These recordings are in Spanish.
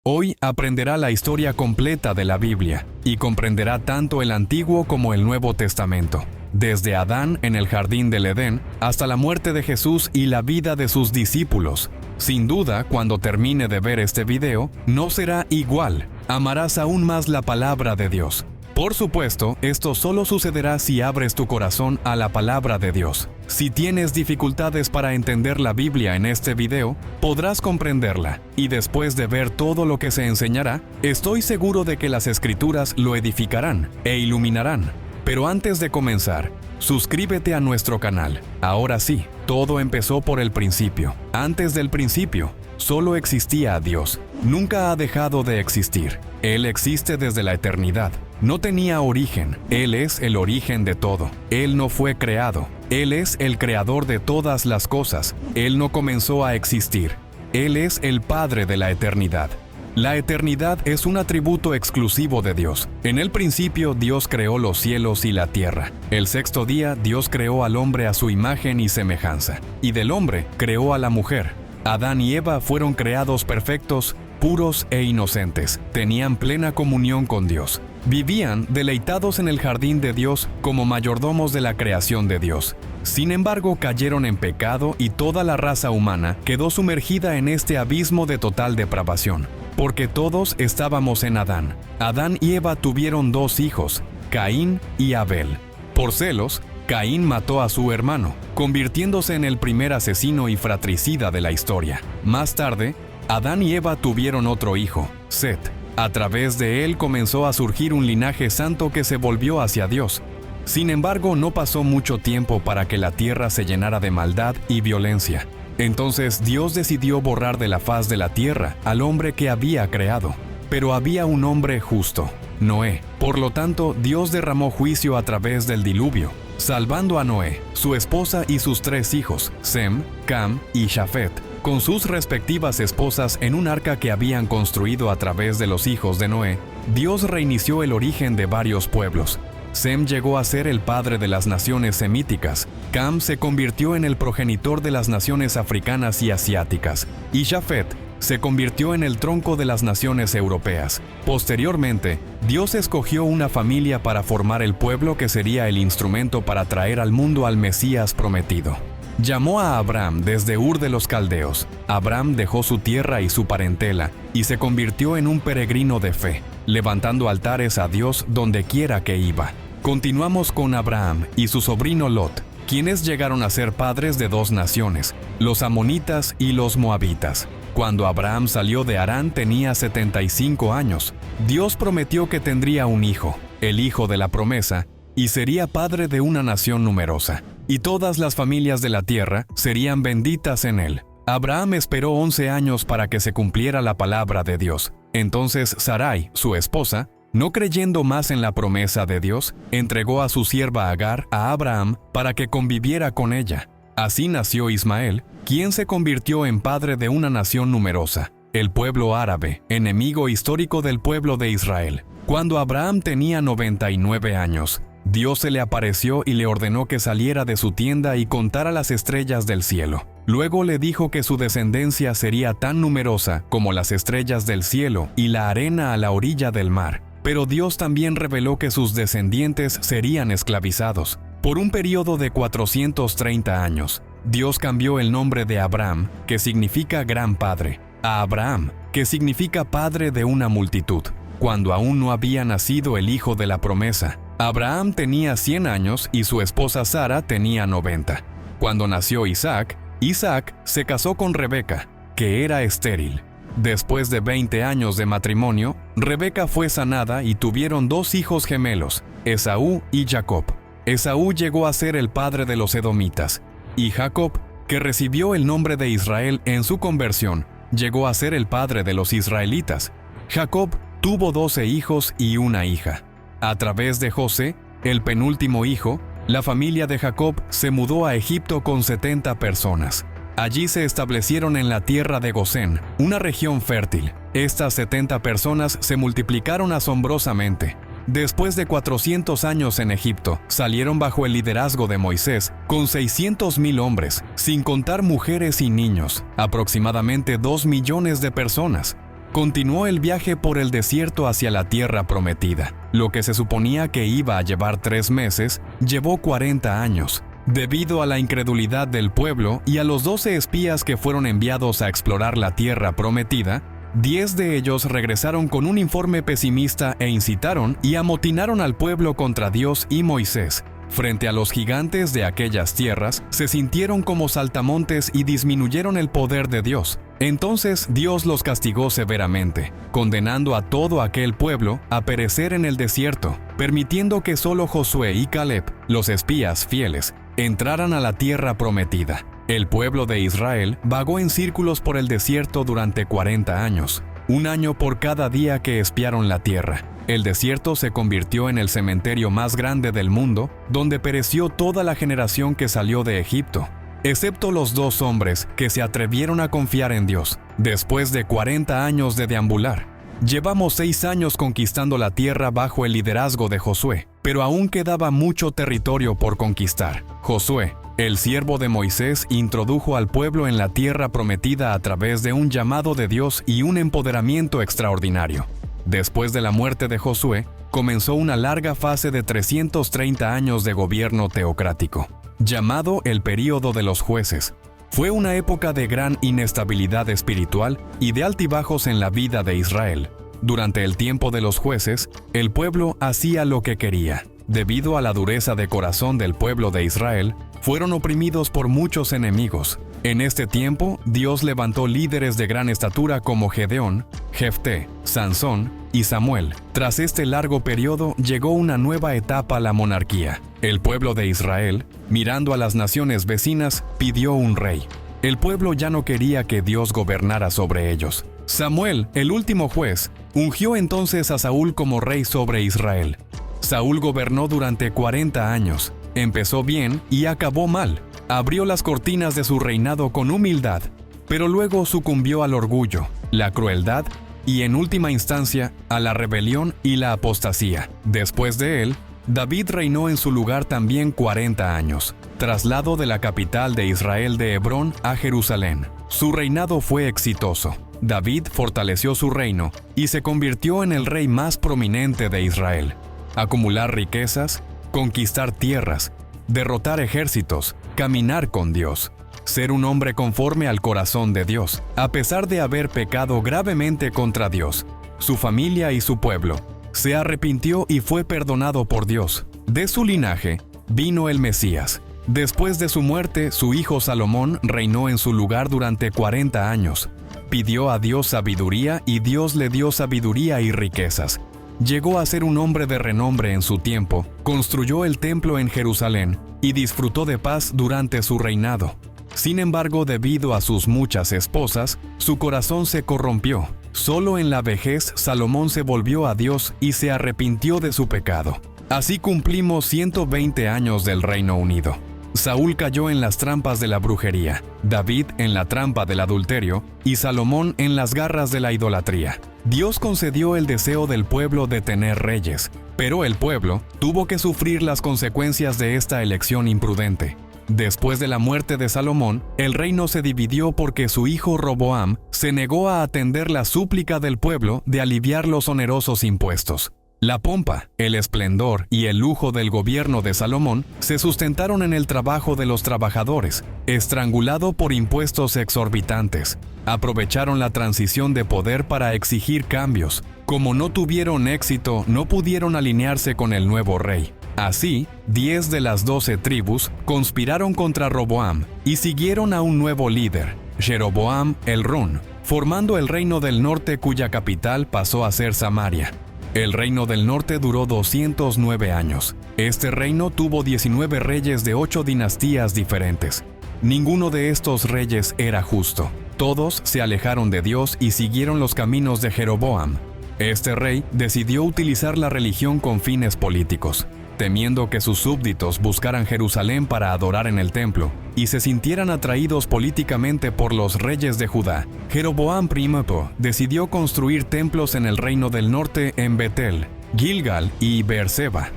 Hoy aprenderá la historia completa de la Biblia y comprenderá tanto el Antiguo como el Nuevo Testamento, desde Adán en el jardín del Edén hasta la muerte de Jesús y la vida de sus discípulos. Sin duda, cuando termine de ver este video, no será igual. Amarás aún más la palabra de Dios. Por supuesto, esto solo sucederá si abres tu corazón a la palabra de Dios. Si tienes dificultades para entender la Biblia en este video, podrás comprenderla, y después de ver todo lo que se enseñará, estoy seguro de que las Escrituras lo edificarán e iluminarán. Pero antes de comenzar, suscríbete a nuestro canal. Ahora sí, todo empezó por el principio. Antes del principio, solo existía Dios. Nunca ha dejado de existir. Él existe desde la eternidad. No tenía origen. Él es el origen de todo. Él no fue creado. Él es el creador de todas las cosas. Él no comenzó a existir. Él es el Padre de la eternidad. La eternidad es un atributo exclusivo de Dios. En el principio, Dios creó los cielos y la tierra. El sexto día, Dios creó al hombre a su imagen y semejanza. Y del hombre, creó a la mujer. Adán y Eva fueron creados perfectos, puros e inocentes. Tenían plena comunión con Dios. Vivían deleitados en el jardín de Dios como mayordomos de la creación de Dios. Sin embargo, cayeron en pecado y toda la raza humana quedó sumergida en este abismo de total depravación. Porque todos estábamos en Adán. Adán y Eva tuvieron dos hijos, Caín y Abel. Por celos, Caín mató a su hermano, convirtiéndose en el primer asesino y fratricida de la historia. Más tarde, Adán y Eva tuvieron otro hijo, Set. A través de él comenzó a surgir un linaje santo que se volvió hacia Dios. Sin embargo, no pasó mucho tiempo para que la tierra se llenara de maldad y violencia. Entonces Dios decidió borrar de la faz de la tierra al hombre que había creado. Pero había un hombre justo, Noé. Por lo tanto, Dios derramó juicio a través del diluvio, salvando a Noé, su esposa y sus tres hijos, Sem, Cam y Jafet, con sus respectivas esposas en un arca que habían construido a través de los hijos de Noé. Dios reinició el origen de varios pueblos. Sem llegó a ser el padre de las naciones semíticas, Cam se convirtió en el progenitor de las naciones africanas y asiáticas, y Jafet se convirtió en el tronco de las naciones europeas. Posteriormente, Dios escogió una familia para formar el pueblo que sería el instrumento para traer al mundo al Mesías prometido. Llamó a Abraham desde Ur de los Caldeos. Abraham dejó su tierra y su parentela y se convirtió en un peregrino de fe, levantando altares a Dios donde quiera que iba. Continuamos con Abraham y su sobrino Lot, quienes llegaron a ser padres de dos naciones, los amonitas y los moabitas. Cuando Abraham salió de Harán tenía 75 años. Dios prometió que tendría un hijo, el hijo de la promesa, y sería padre de una nación numerosa, y todas las familias de la tierra serían benditas en él. Abraham esperó 11 años para que se cumpliera la palabra de Dios. Entonces Sarai, su esposa, no creyendo más en la promesa de Dios, entregó a su sierva Agar a Abraham para que conviviera con ella. Así nació Ismael, quien se convirtió en padre de una nación numerosa, el pueblo árabe, enemigo histórico del pueblo de Israel. Cuando Abraham tenía 99 años, Dios se le apareció y le ordenó que saliera de su tienda y contara las estrellas del cielo. Luego le dijo que su descendencia sería tan numerosa como las estrellas del cielo y la arena a la orilla del mar. Pero Dios también reveló que sus descendientes serían esclavizados. Por un periodo de 430 años, Dios cambió el nombre de Abraham, que significa gran padre, a Abraham, que significa padre de una multitud, cuando aún no había nacido el hijo de la promesa. Abraham tenía 100 años y su esposa Sara tenía 90. Cuando nació Isaac, Isaac se casó con Rebeca, que era estéril. Después de 20 años de matrimonio, Rebeca fue sanada y tuvieron dos hijos gemelos, Esaú y Jacob. Esaú llegó a ser el padre de los edomitas, y Jacob, que recibió el nombre de Israel en su conversión, llegó a ser el padre de los israelitas. Jacob tuvo 12 hijos y una hija. A través de José, el penúltimo hijo, la familia de Jacob se mudó a Egipto con 70 personas. Allí se establecieron en la tierra de Gosén, una región fértil. Estas 70 personas se multiplicaron asombrosamente. Después de 400 años en Egipto, salieron bajo el liderazgo de Moisés, con 600,000 hombres, sin contar mujeres y niños, aproximadamente 2 millones de personas. continuó el viaje por el desierto hacia la tierra prometida. Lo que se suponía que iba a llevar 3 meses, llevó 40 años. Debido a la incredulidad del pueblo y a los 12 espías que fueron enviados a explorar la tierra prometida, 10 de ellos regresaron con un informe pesimista e incitaron y amotinaron al pueblo contra Dios y Moisés. Frente a los gigantes de aquellas tierras, se sintieron como saltamontes y disminuyeron el poder de Dios. Entonces Dios los castigó severamente, condenando a todo aquel pueblo a perecer en el desierto, permitiendo que solo Josué y Caleb, los espías fieles, entraran a la tierra prometida. El pueblo de Israel vagó en círculos por el desierto durante 40 años, un año por cada día que espiaron la tierra. El desierto se convirtió en el cementerio más grande del mundo, donde pereció toda la generación que salió de Egipto, excepto los 2 hombres que se atrevieron a confiar en Dios. Después de 40 años de deambular, llevamos 6 años conquistando la tierra bajo el liderazgo de Josué, pero aún quedaba mucho territorio por conquistar. Josué, el siervo de Moisés, introdujo al pueblo en la tierra prometida a través de un llamado de Dios y un empoderamiento extraordinario. Después de la muerte de Josué, comenzó una larga fase de 330 años de gobierno teocrático, llamado el período de los jueces. Fue una época de gran inestabilidad espiritual y de altibajos en la vida de Israel. Durante el tiempo de los jueces, el pueblo hacía lo que quería. Debido a la dureza de corazón del pueblo de Israel, fueron oprimidos por muchos enemigos. En este tiempo, Dios levantó líderes de gran estatura como Gedeón, Jefté, Sansón y Samuel. Tras este largo periodo, llegó una nueva etapa a la monarquía. El pueblo de Israel, mirando a las naciones vecinas, pidió un rey. El pueblo ya no quería que Dios gobernara sobre ellos. Samuel, el último juez, ungió entonces a Saúl como rey sobre Israel. Saúl gobernó durante 40 años. Empezó bien y acabó mal. Abrió las cortinas de su reinado con humildad, pero luego sucumbió al orgullo, la crueldad y, en última instancia, a la rebelión y la apostasía. Después de él, David reinó en su lugar también 40 años, traslado de la capital de Israel de Hebrón a Jerusalén. Su reinado fue exitoso. David fortaleció su reino y se convirtió en el rey más prominente de Israel. Acumular riquezas, conquistar tierras, derrotar ejércitos, caminar con Dios, ser un hombre conforme al corazón de Dios. A pesar de haber pecado gravemente contra Dios, su familia y su pueblo, se arrepintió y fue perdonado por Dios. De su linaje vino el Mesías. Después de su muerte, su hijo Salomón reinó en su lugar durante 40 años. Pidió a Dios sabiduría y Dios le dio sabiduría y riquezas. Llegó a ser un hombre de renombre en su tiempo, construyó el templo en Jerusalén y disfrutó de paz durante su reinado. Sin embargo, debido a sus muchas esposas, su corazón se corrompió. Solo en la vejez Salomón se volvió a Dios y se arrepintió de su pecado. Así cumplimos 120 años del Reino Unido. Saúl cayó en las trampas de la brujería, David en la trampa del adulterio y Salomón en las garras de la idolatría. Dios concedió el deseo del pueblo de tener reyes, pero el pueblo tuvo que sufrir las consecuencias de esta elección imprudente. Después de la muerte de Salomón, el reino se dividió porque su hijo Roboam se negó a atender la súplica del pueblo de aliviar los onerosos impuestos. La pompa, el esplendor y el lujo del gobierno de Salomón se sustentaron en el trabajo de los trabajadores, estrangulado por impuestos exorbitantes. Aprovecharon la transición de poder para exigir cambios. Como no tuvieron éxito, no pudieron alinearse con el nuevo rey. Así, 10 de las 12 tribus conspiraron contra Roboam y siguieron a un nuevo líder, Jeroboam el Run, formando el reino del norte cuya capital pasó a ser Samaria. El reino del norte duró 209 años. Este reino tuvo 19 reyes de 8 dinastías diferentes. Ninguno de estos reyes era justo. Todos se alejaron de Dios y siguieron los caminos de Jeroboam. Este rey decidió utilizar la religión con fines políticos. Temiendo que sus súbditos buscaran Jerusalén para adorar en el templo y se sintieran atraídos políticamente por los reyes de Judá, Jeroboam I decidió construir templos en el reino del norte en Betel, Gilgal y Beerseba.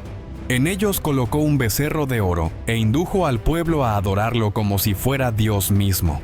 En ellos colocó un becerro de oro e indujo al pueblo a adorarlo como si fuera Dios mismo.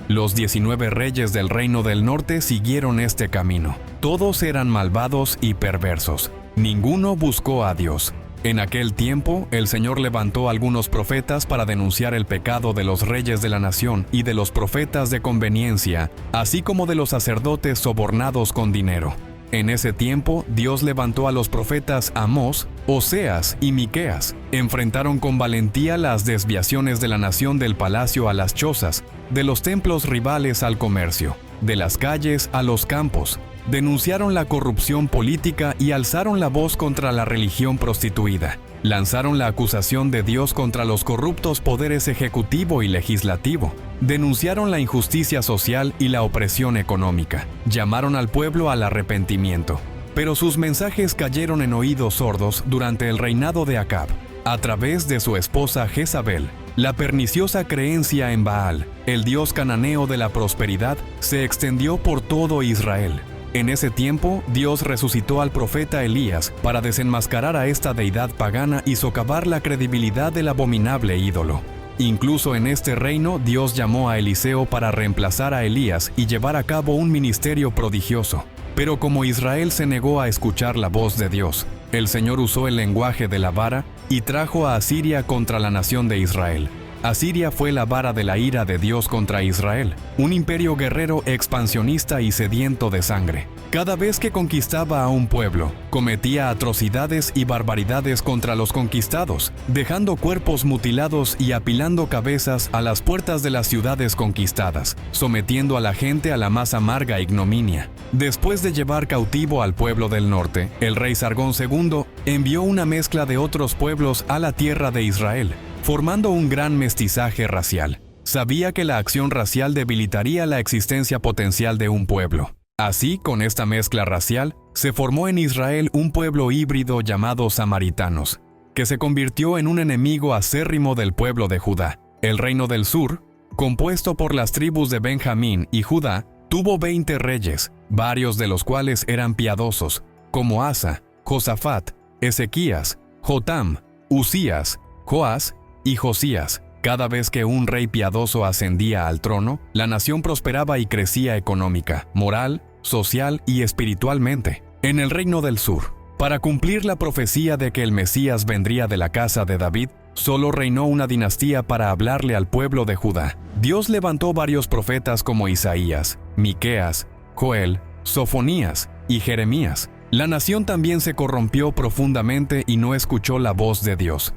Los 19 reyes del reino del norte siguieron este camino. Todos eran malvados y perversos. Ninguno buscó a Dios. En aquel tiempo, el Señor levantó algunos profetas para denunciar el pecado de los reyes de la nación y de los profetas de conveniencia, así como de los sacerdotes sobornados con dinero. En ese tiempo, Dios levantó a los profetas Amós, Oseas y Miqueas. Enfrentaron con valentía las desviaciones de la nación del palacio a las chozas, de los templos rivales al comercio, de las calles a los campos. Denunciaron la corrupción política y alzaron la voz contra la religión prostituida. Lanzaron la acusación de Dios contra los corruptos poderes ejecutivo y legislativo. Denunciaron la injusticia social y la opresión económica. Llamaron al pueblo al arrepentimiento. Pero sus mensajes cayeron en oídos sordos durante el reinado de Acab, a través de su esposa Jezabel. La perniciosa creencia en Baal, el dios cananeo de la prosperidad, se extendió por todo Israel. En ese tiempo, Dios resucitó al profeta Elías para desenmascarar a esta deidad pagana y socavar la credibilidad del abominable ídolo. Incluso en este reino, Dios llamó a Eliseo para reemplazar a Elías y llevar a cabo un ministerio prodigioso. Pero como Israel se negó a escuchar la voz de Dios, el Señor usó el lenguaje de la vara y trajo a Asiria contra la nación de Israel. Asiria fue la vara de la ira de Dios contra Israel, un imperio guerrero expansionista y sediento de sangre. Cada vez que conquistaba a un pueblo, cometía atrocidades y barbaridades contra los conquistados, dejando cuerpos mutilados y apilando cabezas a las puertas de las ciudades conquistadas, sometiendo a la gente a la más amarga ignominia. Después de llevar cautivo al pueblo del norte, el rey Sargón II envió una mezcla de otros pueblos a la tierra de Israel, formando un gran mestizaje racial. Sabía que la acción racial debilitaría la existencia potencial de un pueblo. Así, con esta mezcla racial, se formó en Israel un pueblo híbrido llamado samaritanos, que se convirtió en un enemigo acérrimo del pueblo de Judá. El reino del sur, compuesto por las tribus de Benjamín y Judá, tuvo 20 reyes, varios de los cuales eran piadosos, como Asa, Josafat, Ezequías, Jotam, Usías, Joás y Josías. Cada vez que un rey piadoso ascendía al trono, la nación prosperaba y crecía económica, moral, social y espiritualmente. En el reino del sur, para cumplir la profecía de que el Mesías vendría de la casa de David, solo reinó una dinastía para hablarle al pueblo de Judá. Dios levantó varios profetas como Isaías, Miqueas, Joel, Sofonías y Jeremías. La nación también se corrompió profundamente y no escuchó la voz de Dios.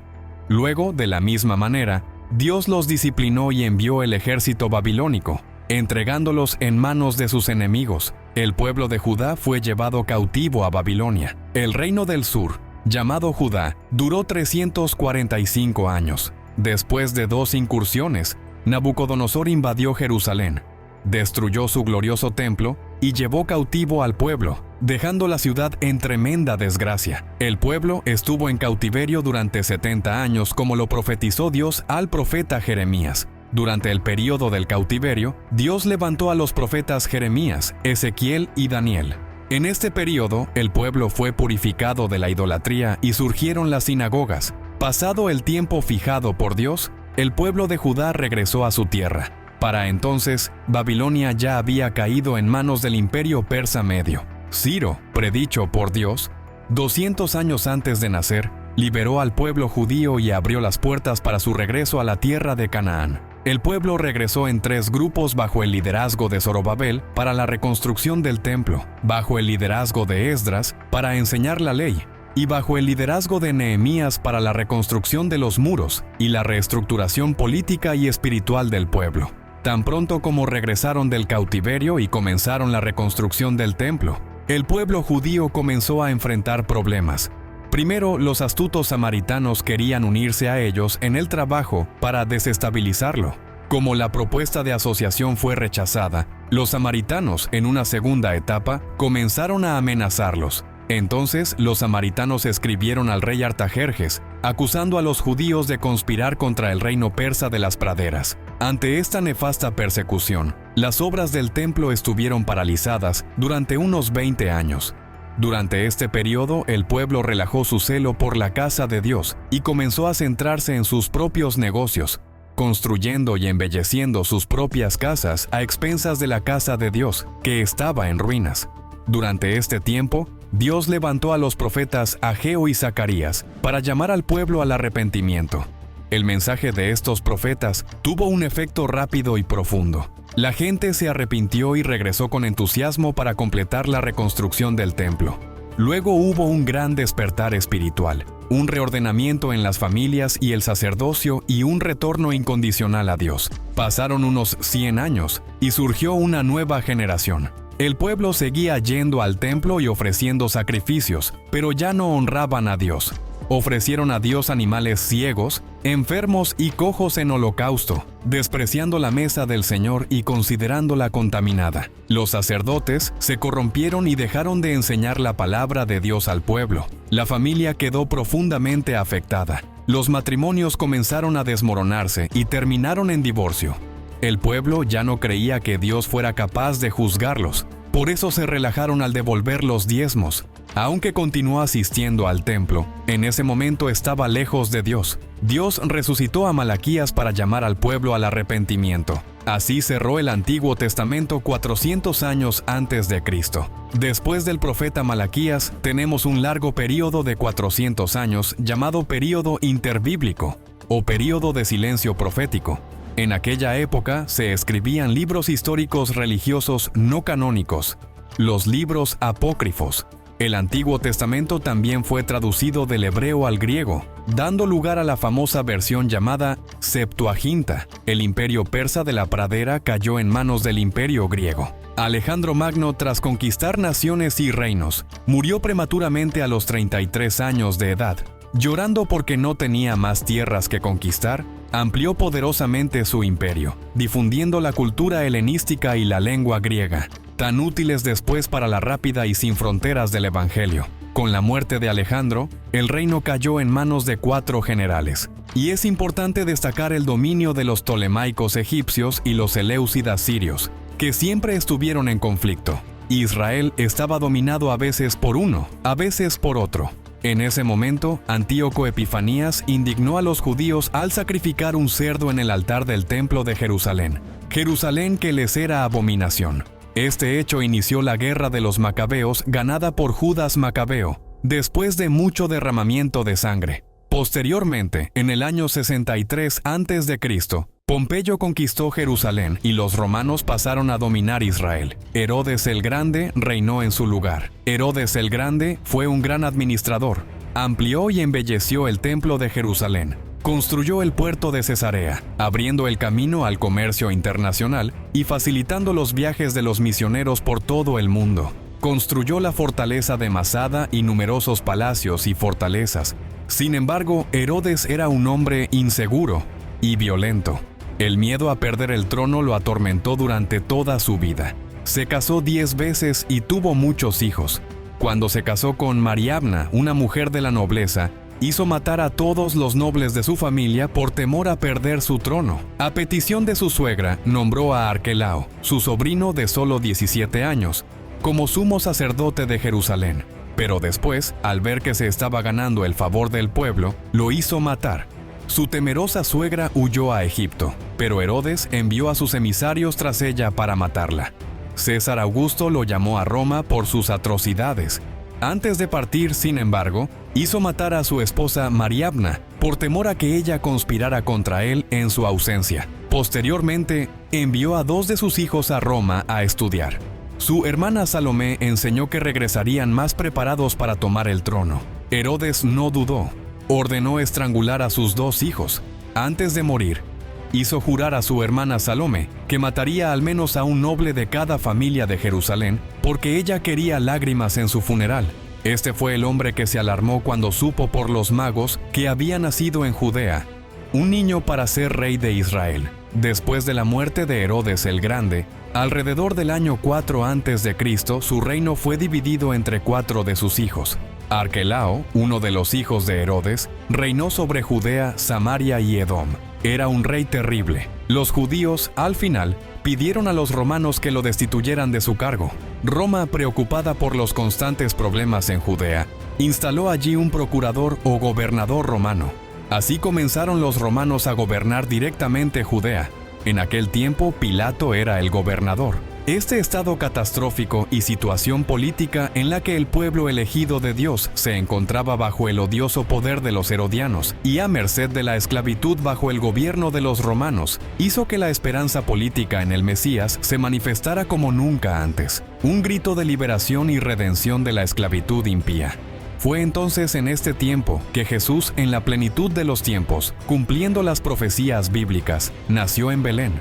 Luego, de la misma manera, Dios los disciplinó y envió el ejército babilónico, entregándolos en manos de sus enemigos. El pueblo de Judá fue llevado cautivo a Babilonia. El reino del sur, llamado Judá, duró 345 años. Después de 2 incursiones, Nabucodonosor invadió Jerusalén, destruyó su glorioso templo y llevó cautivo al pueblo, dejando la ciudad en tremenda desgracia. El pueblo estuvo en cautiverio durante 70 años, como lo profetizó Dios al profeta Jeremías. Durante el período del cautiverio, Dios levantó a los profetas Jeremías, Ezequiel y Daniel. En este período, el pueblo fue purificado de la idolatría y surgieron las sinagogas. Pasado el tiempo fijado por Dios, el pueblo de Judá regresó a su tierra. Para entonces, Babilonia ya había caído en manos del imperio persa medio. Ciro, predicho por Dios, 200 años antes de nacer, liberó al pueblo judío y abrió las puertas para su regreso a la tierra de Canaán. El pueblo regresó en 3 grupos bajo el liderazgo de Zorobabel para la reconstrucción del templo, bajo el liderazgo de Esdras para enseñar la ley, y bajo el liderazgo de Nehemías para la reconstrucción de los muros y la reestructuración política y espiritual del pueblo. Tan pronto como regresaron del cautiverio y comenzaron la reconstrucción del templo, el pueblo judío comenzó a enfrentar problemas. Primero, los astutos samaritanos querían unirse a ellos en el trabajo para desestabilizarlo. Como la propuesta de asociación fue rechazada, los samaritanos, en una segunda etapa, comenzaron a amenazarlos. Entonces, los samaritanos escribieron al rey Artajerjes, acusando a los judíos de conspirar contra el reino persa de las praderas. Ante esta nefasta persecución, las obras del templo estuvieron paralizadas durante unos 20 años. Durante este periodo, el pueblo relajó su celo por la casa de Dios y comenzó a centrarse en sus propios negocios, construyendo y embelleciendo sus propias casas a expensas de la casa de Dios, que estaba en ruinas. Durante este tiempo, Dios levantó a los profetas Ageo y Zacarías para llamar al pueblo al arrepentimiento. El mensaje de estos profetas tuvo un efecto rápido y profundo. La gente se arrepintió y regresó con entusiasmo para completar la reconstrucción del templo. Luego hubo un gran despertar espiritual, un reordenamiento en las familias y el sacerdocio y un retorno incondicional a Dios. Pasaron unos 100 años y surgió una nueva generación. El pueblo seguía yendo al templo y ofreciendo sacrificios, pero ya no honraban a Dios. Ofrecieron a Dios animales ciegos, enfermos y cojos en holocausto, despreciando la mesa del Señor y considerándola contaminada. Los sacerdotes se corrompieron y dejaron de enseñar la palabra de Dios al pueblo. La familia quedó profundamente afectada. Los matrimonios comenzaron a desmoronarse y terminaron en divorcio. El pueblo ya no creía que Dios fuera capaz de juzgarlos. Por eso se relajaron al devolver los diezmos. Aunque continuó asistiendo al templo, en ese momento estaba lejos de Dios. Dios resucitó a Malaquías para llamar al pueblo al arrepentimiento. Así cerró el Antiguo Testamento 400 años antes de Cristo. Después del profeta Malaquías, tenemos un largo período de 400 años llamado período interbíblico o período de silencio profético. En aquella época se escribían libros históricos religiosos no canónicos, los libros apócrifos. El Antiguo Testamento también fue traducido del hebreo al griego, dando lugar a la famosa versión llamada Septuaginta. El imperio persa de la pradera cayó en manos del imperio griego. Alejandro Magno, tras conquistar naciones y reinos, murió prematuramente a los 33 años de edad. Llorando porque no tenía más tierras que conquistar, amplió poderosamente su imperio, difundiendo la cultura helenística y la lengua griega, tan útiles después para la rápida y sin fronteras del Evangelio. Con la muerte de Alejandro, el reino cayó en manos de 4 generales. Y es importante destacar el dominio de los ptolemaicos egipcios y los seleucidas sirios, que siempre estuvieron en conflicto. Israel estaba dominado a veces por uno, a veces por otro. En ese momento, Antíoco Epifanías indignó a los judíos al sacrificar un cerdo en el altar del templo de Jerusalén. Jerusalén que les era abominación. Este hecho inició la guerra de los macabeos ganada por Judas Macabeo, después de mucho derramamiento de sangre. Posteriormente, en el año 63 a.C., Pompeyo conquistó Jerusalén y los romanos pasaron a dominar Israel. Herodes el Grande reinó en su lugar. Herodes el Grande fue un gran administrador. Amplió y embelleció el templo de Jerusalén. Construyó el puerto de Cesarea, abriendo el camino al comercio internacional y facilitando los viajes de los misioneros por todo el mundo. Construyó la fortaleza de Masada y numerosos palacios y fortalezas. Sin embargo, Herodes era un hombre inseguro y violento. El miedo a perder el trono lo atormentó durante toda su vida. Se casó 10 veces y tuvo muchos hijos. Cuando se casó con Mariabna, una mujer de la nobleza, hizo matar a todos los nobles de su familia por temor a perder su trono. A petición de su suegra, nombró a Arquelao, su sobrino de solo 17 años, como sumo sacerdote de Jerusalén. Pero después, al ver que se estaba ganando el favor del pueblo, lo hizo matar. Su temerosa suegra huyó a Egipto, pero Herodes envió a sus emisarios tras ella para matarla. César Augusto lo llamó a Roma por sus atrocidades. Antes de partir, sin embargo, hizo matar a su esposa Mariabna, por temor a que ella conspirara contra él en su ausencia. Posteriormente, envió a 2 de sus hijos a Roma a estudiar. Su hermana Salomé enseñó que regresarían más preparados para tomar el trono. Herodes no dudó. Ordenó estrangular a sus 2 hijos. Antes de morir, hizo jurar a su hermana Salomé que mataría al menos a un noble de cada familia de Jerusalén porque ella quería lágrimas en su funeral. Este fue el hombre que se alarmó cuando supo por los magos que había nacido en Judea un niño para ser rey de Israel. Después de la muerte de Herodes el Grande, alrededor del año 4 a.C., su reino fue dividido entre 4 de sus hijos. Arquelao, uno de los hijos de Herodes, reinó sobre Judea, Samaria y Edom. Era un rey terrible. Los judíos, al final, pidieron a los romanos que lo destituyeran de su cargo. Roma, preocupada por los constantes problemas en Judea, instaló allí un procurador o gobernador romano. Así comenzaron los romanos a gobernar directamente Judea. En aquel tiempo, Pilato era el gobernador. Este estado catastrófico y situación política en la que el pueblo elegido de Dios se encontraba bajo el odioso poder de los herodianos y a merced de la esclavitud bajo el gobierno de los romanos, hizo que la esperanza política en el Mesías se manifestara como nunca antes, un grito de liberación y redención de la esclavitud impía. Fue entonces en este tiempo que Jesús, en la plenitud de los tiempos, cumpliendo las profecías bíblicas, nació en Belén.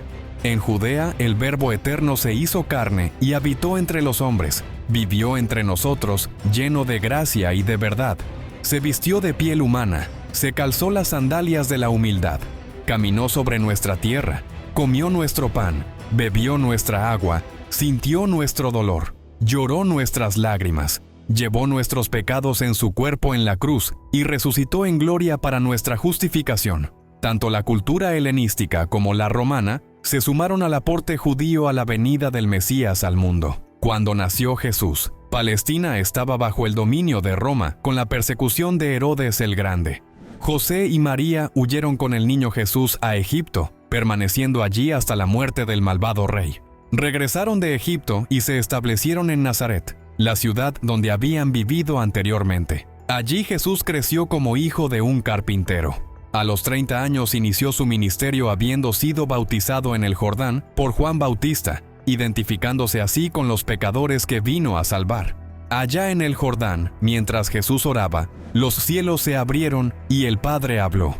En Judea el Verbo eterno se hizo carne y habitó entre los hombres, vivió entre nosotros, lleno de gracia y de verdad. Se vistió de piel humana, se calzó las sandalias de la humildad, caminó sobre nuestra tierra, comió nuestro pan, bebió nuestra agua, sintió nuestro dolor, lloró nuestras lágrimas, llevó nuestros pecados en su cuerpo en la cruz y resucitó en gloria para nuestra justificación. Tanto la cultura helenística como la romana se sumaron al aporte judío a la venida del Mesías al mundo. Cuando nació Jesús, Palestina estaba bajo el dominio de Roma con la persecución de Herodes el Grande. José y María huyeron con el niño Jesús a Egipto, permaneciendo allí hasta la muerte del malvado rey. Regresaron de Egipto y se establecieron en Nazaret, la ciudad donde habían vivido anteriormente. Allí Jesús creció como hijo de un carpintero. A los 30 años inició su ministerio habiendo sido bautizado en el Jordán por Juan Bautista, identificándose así con los pecadores que vino a salvar. Allá en el Jordán, mientras Jesús oraba, los cielos se abrieron y el Padre habló: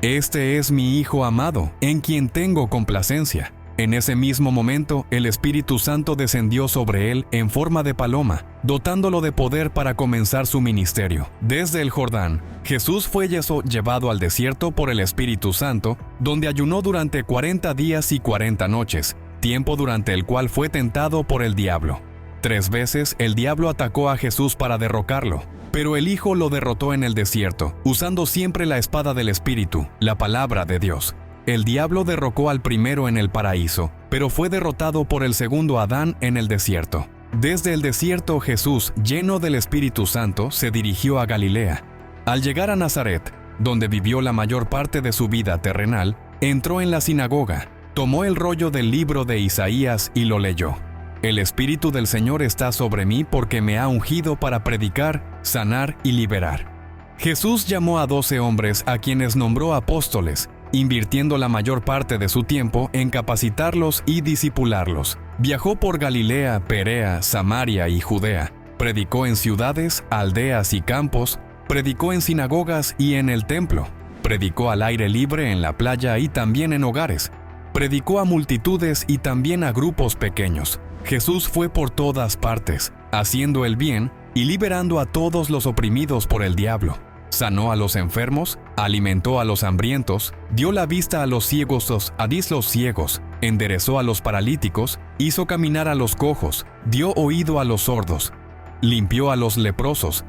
«Este es mi Hijo amado, en quien tengo complacencia». En ese mismo momento, el Espíritu Santo descendió sobre él en forma de paloma, dotándolo de poder para comenzar su ministerio. Desde el Jordán, Jesús fue llevado al desierto por el Espíritu Santo, donde ayunó durante 40 días y 40 noches, tiempo durante el cual fue tentado por el diablo. 3 veces el diablo atacó a Jesús para derrocarlo, pero el Hijo lo derrotó en el desierto, usando siempre la espada del Espíritu, la palabra de Dios. El diablo derrocó al primero en el paraíso, pero fue derrotado por el segundo Adán en el desierto. Desde el desierto, Jesús, lleno del Espíritu Santo, se dirigió a Galilea. Al llegar a Nazaret, donde vivió la mayor parte de su vida terrenal, entró en la sinagoga, tomó el rollo del libro de Isaías y lo leyó. El Espíritu del Señor está sobre mí porque me ha ungido para predicar, sanar y liberar. Jesús llamó a 12 hombres a quienes nombró apóstoles, invirtiendo la mayor parte de su tiempo en capacitarlos y discipularlos. Viajó por Galilea, Perea, Samaria y Judea. Predicó en ciudades, aldeas y campos. Predicó en sinagogas y en el templo. Predicó al aire libre en la playa y también en hogares. Predicó a multitudes y también a grupos pequeños. Jesús fue por todas partes, haciendo el bien y liberando a todos los oprimidos por el diablo. Sanó a los enfermos, alimentó a los hambrientos, dio la vista a los ciegos, enderezó a los paralíticos, hizo caminar a los cojos, dio oído a los sordos, limpió a los leprosos,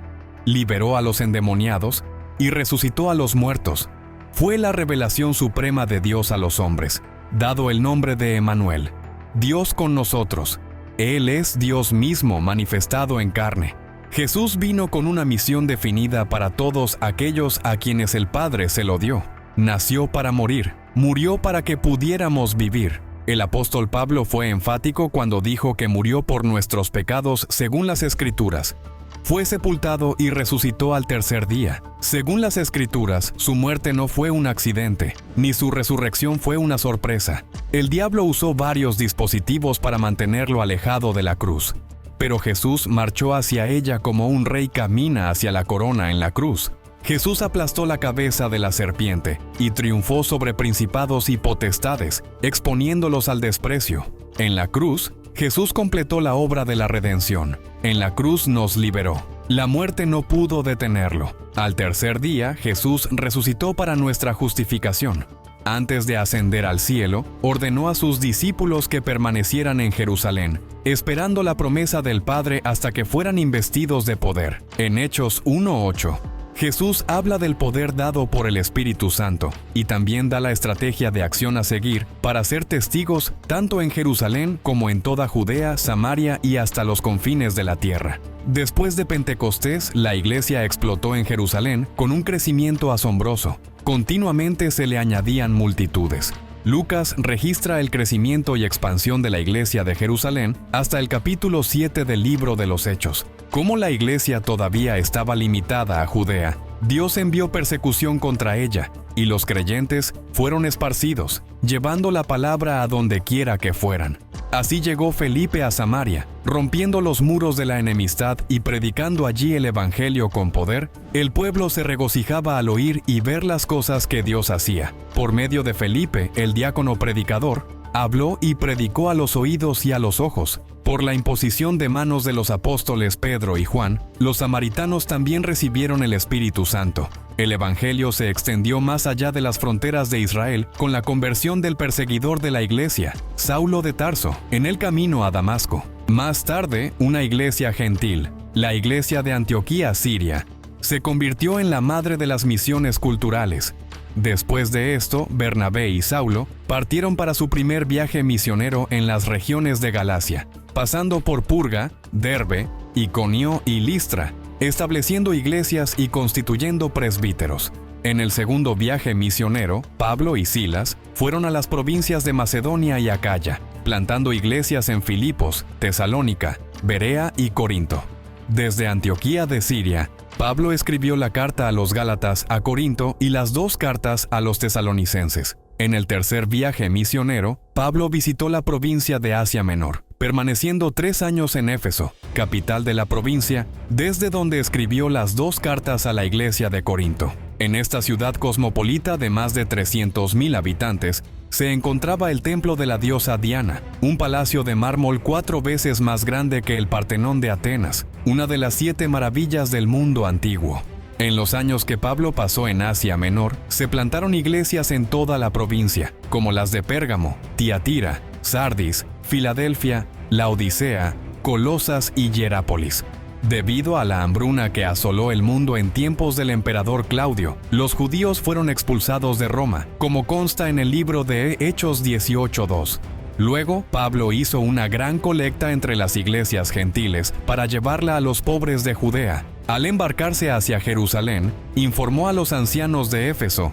liberó a los endemoniados y resucitó a los muertos. Fue la revelación suprema de Dios a los hombres, dado el nombre de Emmanuel, Dios con nosotros. Él es Dios mismo manifestado en carne. Jesús vino con una misión definida para todos aquellos a quienes el Padre se lo dio. Nació para morir, murió para que pudiéramos vivir. El apóstol Pablo fue enfático cuando dijo que murió por nuestros pecados según las Escrituras. Fue sepultado y resucitó al tercer día. Según las Escrituras, su muerte no fue un accidente, ni su resurrección fue una sorpresa. El diablo usó varios dispositivos para mantenerlo alejado de la cruz. Pero Jesús marchó hacia ella como un rey camina hacia la corona en la cruz. Jesús aplastó la cabeza de la serpiente y triunfó sobre principados y potestades, exponiéndolos al desprecio. En la cruz, Jesús completó la obra de la redención. En la cruz nos liberó. La muerte no pudo detenerlo. Al tercer día, Jesús resucitó para nuestra justificación. Antes de ascender al cielo, ordenó a sus discípulos que permanecieran en Jerusalén, esperando la promesa del Padre hasta que fueran investidos de poder. En Hechos 1:8, Jesús habla del poder dado por el Espíritu Santo y también da la estrategia de acción a seguir para ser testigos tanto en Jerusalén como en toda Judea, Samaria y hasta los confines de la tierra. Después de Pentecostés, la iglesia explotó en Jerusalén con un crecimiento asombroso. Continuamente se le añadían multitudes. Lucas registra el crecimiento y expansión de la iglesia de Jerusalén hasta el capítulo 7 del libro de los Hechos. Como la iglesia todavía estaba limitada a Judea, Dios envió persecución contra ella, y los creyentes fueron esparcidos, llevando la palabra a donde quiera que fueran. Así llegó Felipe a Samaria, rompiendo los muros de la enemistad y predicando allí el evangelio con poder. El pueblo se regocijaba al oír y ver las cosas que Dios hacía. Por medio de Felipe, el diácono predicador, habló y predicó a los oídos y a los ojos. Por la imposición de manos de los apóstoles Pedro y Juan, los samaritanos también recibieron el Espíritu Santo. El evangelio se extendió más allá de las fronteras de Israel con la conversión del perseguidor de la iglesia, Saulo de Tarso, en el camino a Damasco. Más tarde, una iglesia gentil, la iglesia de Antioquía, Siria, se convirtió en la madre de las misiones culturales. Después de esto, Bernabé y Saulo partieron para su primer viaje misionero en las regiones de Galacia, pasando por Purga, Derbe, Iconio y Listra, estableciendo iglesias y constituyendo presbíteros. En el segundo viaje misionero, Pablo y Silas fueron a las provincias de Macedonia y Acaya, plantando iglesias en Filipos, Tesalónica, Berea y Corinto. Desde Antioquía de Siria, Pablo escribió la carta a los Gálatas a Corinto y las dos cartas a los tesalonicenses. En el tercer viaje misionero, Pablo visitó la provincia de Asia Menor, permaneciendo 3 años en Éfeso, capital de la provincia, desde donde escribió las dos cartas a la iglesia de Corinto. En esta ciudad cosmopolita de más de 300,000 habitantes, se encontraba el templo de la diosa Diana, un palacio de mármol 4 veces más grande que el Partenón de Atenas, una de las 7 maravillas del mundo antiguo. En los años que Pablo pasó en Asia Menor, se plantaron iglesias en toda la provincia, como las de Pérgamo, Tiatira, Sardis, Filadelfia, Laodicea, Colosas y Hierápolis. Debido a la hambruna que asoló el mundo en tiempos del emperador Claudio, los judíos fueron expulsados de Roma, como consta en el libro de Hechos 18:2. Luego, Pablo hizo una gran colecta entre las iglesias gentiles para llevarla a los pobres de Judea. Al embarcarse hacia Jerusalén, informó a los ancianos de Éfeso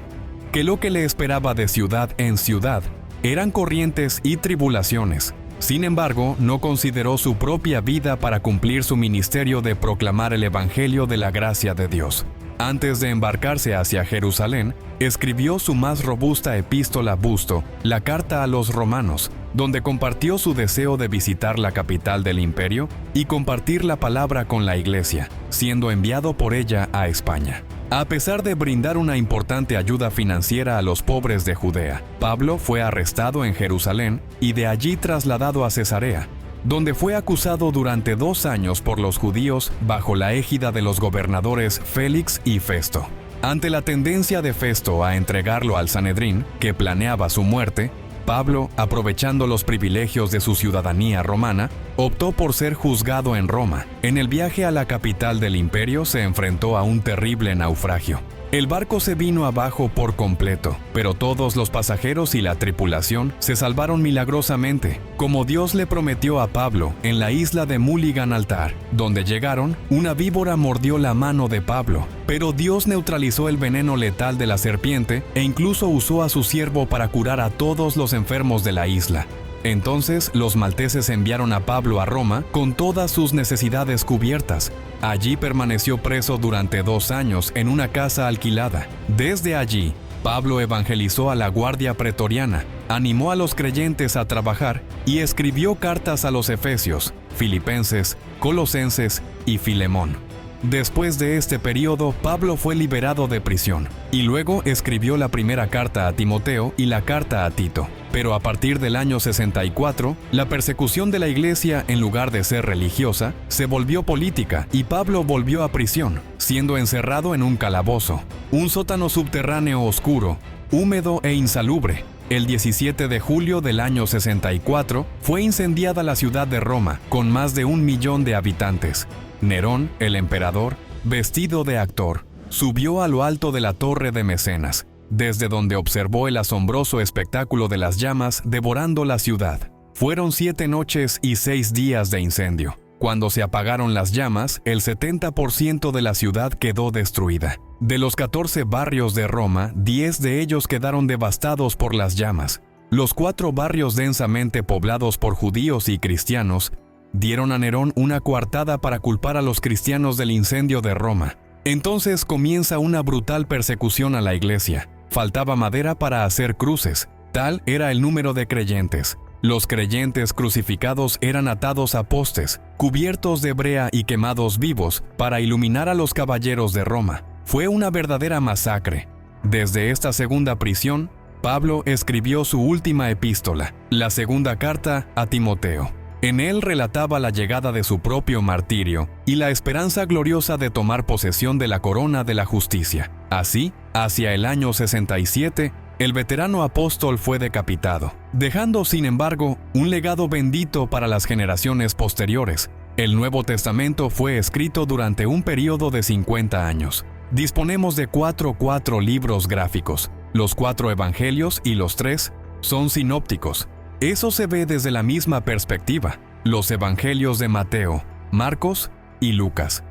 que lo que le esperaba de ciudad en ciudad eran corrientes y tribulaciones. Sin embargo, no consideró su propia vida para cumplir su ministerio de proclamar el evangelio de la gracia de Dios. Antes de embarcarse hacia Jerusalén, escribió su más robusta epístola Busto, la carta a los romanos, donde compartió su deseo de visitar la capital del imperio y compartir la palabra con la iglesia, siendo enviado por ella a España. A pesar de brindar una importante ayuda financiera a los pobres de Judea, Pablo fue arrestado en Jerusalén y de allí trasladado a Cesarea, donde fue acusado durante 2 años por los judíos bajo la égida de los gobernadores Félix y Festo. Ante la tendencia de Festo a entregarlo al Sanedrín, que planeaba su muerte, Pablo, aprovechando los privilegios de su ciudadanía romana, optó por ser juzgado en Roma. En el viaje a la capital del imperio se enfrentó a un terrible naufragio. El barco se vino abajo por completo, pero todos los pasajeros y la tripulación se salvaron milagrosamente, como Dios le prometió a Pablo en la isla de Mulligan Altar. Donde llegaron, una víbora mordió la mano de Pablo, pero Dios neutralizó el veneno letal de la serpiente e incluso usó a su siervo para curar a todos los enfermos de la isla. Entonces los malteses enviaron a Pablo a Roma con todas sus necesidades cubiertas. Allí permaneció preso durante 2 años en una casa alquilada. Desde allí, Pablo evangelizó a la guardia pretoriana, animó a los creyentes a trabajar y escribió cartas a los efesios, filipenses, colosenses y Filemón. Después de este periodo, Pablo fue liberado de prisión y luego escribió la primera carta a Timoteo y la carta a Tito. Pero a partir del año 64, la persecución de la iglesia, en lugar de ser religiosa, se volvió política y Pablo volvió a prisión, siendo encerrado en un calabozo, un sótano subterráneo oscuro, húmedo e insalubre. El 17 de julio del año 64 fue incendiada la ciudad de Roma, con más de 1 millón de habitantes. Nerón, el emperador, vestido de actor, subió a lo alto de la torre de Mecenas, desde donde observó el asombroso espectáculo de las llamas devorando la ciudad. Fueron 7 noches y 6 días de incendio. Cuando se apagaron las llamas, el 70% de la ciudad quedó destruida. De los 14 barrios de Roma, 10 de ellos quedaron devastados por las llamas. Los 4 barrios densamente poblados por judíos y cristianos dieron a Nerón una coartada para culpar a los cristianos del incendio de Roma. Entonces comienza una brutal persecución a la iglesia. Faltaba madera para hacer cruces. Tal era el número de creyentes. Los creyentes crucificados eran atados a postes, cubiertos de brea y quemados vivos para iluminar a los caballeros de Roma. Fue una verdadera masacre. Desde esta segunda prisión, Pablo escribió su última epístola, la segunda carta a Timoteo. En él relataba la llegada de su propio martirio y la esperanza gloriosa de tomar posesión de la corona de la justicia. Así, hacia el año 67, el veterano apóstol fue decapitado, dejando, sin embargo, un legado bendito para las generaciones posteriores. El Nuevo Testamento fue escrito durante un período de 50 años. Disponemos de 4 libros gráficos. Los 4 evangelios y los 3 son sinópticos. Eso se ve desde la misma perspectiva. Los evangelios de Mateo, Marcos y Lucas.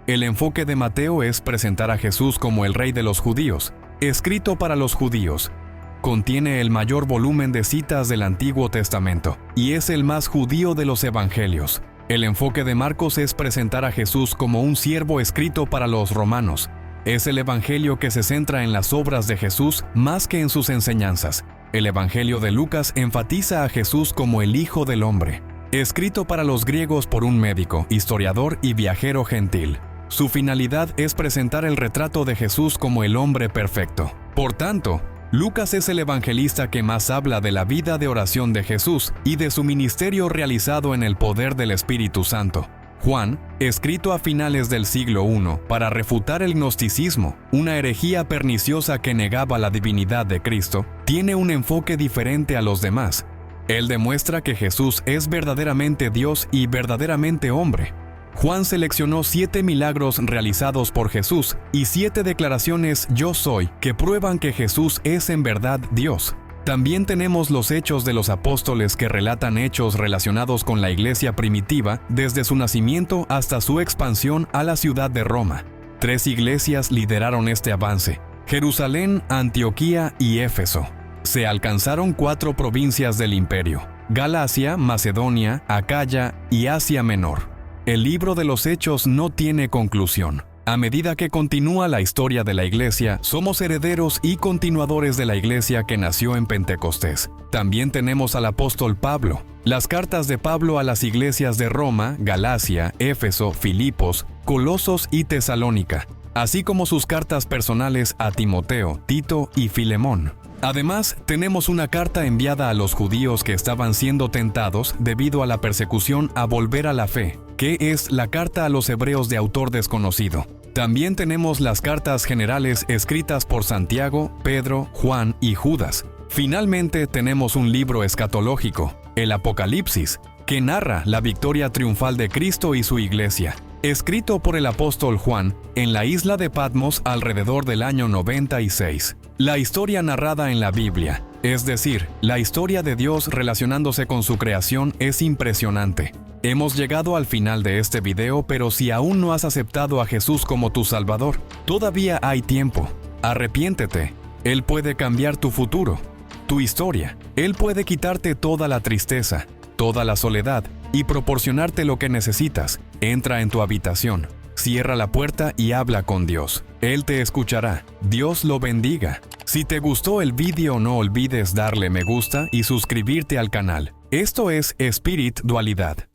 El enfoque de Mateo es presentar a Jesús como el Rey de los judíos, escrito para los judíos. Contiene el mayor volumen de citas del Antiguo Testamento y es el más judío de los evangelios. El enfoque de Marcos es presentar a Jesús como un siervo escrito para los romanos. Es el evangelio que se centra en las obras de Jesús más que en sus enseñanzas. El evangelio de Lucas enfatiza a Jesús como el Hijo del Hombre, escrito para los griegos por un médico, historiador y viajero gentil. Su finalidad es presentar el retrato de Jesús como el hombre perfecto. Por tanto, Lucas es el evangelista que más habla de la vida de oración de Jesús y de su ministerio realizado en el poder del Espíritu Santo. Juan, escrito a finales del siglo I para refutar el gnosticismo, una herejía perniciosa que negaba la divinidad de Cristo, tiene un enfoque diferente a los demás. Él demuestra que Jesús es verdaderamente Dios y verdaderamente hombre. Juan seleccionó 7 milagros realizados por Jesús y 7 declaraciones "yo soy" que prueban que Jesús es en verdad Dios. También tenemos los Hechos de los Apóstoles que relatan hechos relacionados con la iglesia primitiva desde su nacimiento hasta su expansión a la ciudad de Roma. 3 iglesias lideraron este avance: Jerusalén, Antioquía y Éfeso. Se alcanzaron 4 provincias del imperio: Galacia, Macedonia, Acaya y Asia Menor. El libro de los Hechos no tiene conclusión. A medida que continúa la historia de la iglesia, somos herederos y continuadores de la iglesia que nació en Pentecostés. También tenemos al apóstol Pablo. Las cartas de Pablo a las iglesias de Roma, Galacia, Éfeso, Filipos, Colosos y Tesalónica, así como sus cartas personales a Timoteo, Tito y Filemón. Además, tenemos una carta enviada a los judíos que estaban siendo tentados debido a la persecución a volver a la fe, que es la carta a los hebreos de autor desconocido. También tenemos las cartas generales escritas por Santiago, Pedro, Juan y Judas. Finalmente tenemos un libro escatológico, el Apocalipsis, que narra la victoria triunfal de Cristo y su iglesia, escrito por el apóstol Juan en la isla de Patmos alrededor del año 96. La historia narrada en la Biblia, es decir, la historia de Dios relacionándose con su creación, es impresionante. Hemos llegado al final de este video, pero si aún no has aceptado a Jesús como tu Salvador, todavía hay tiempo. Arrepiéntete. Él puede cambiar tu futuro, tu historia. Él puede quitarte toda la tristeza, toda la soledad y proporcionarte lo que necesitas. Entra en tu habitación, cierra la puerta y habla con Dios. Él te escuchará. Dios lo bendiga. Si te gustó el video, no olvides darle me gusta y suscribirte al canal. Esto es Spirit Dualidad.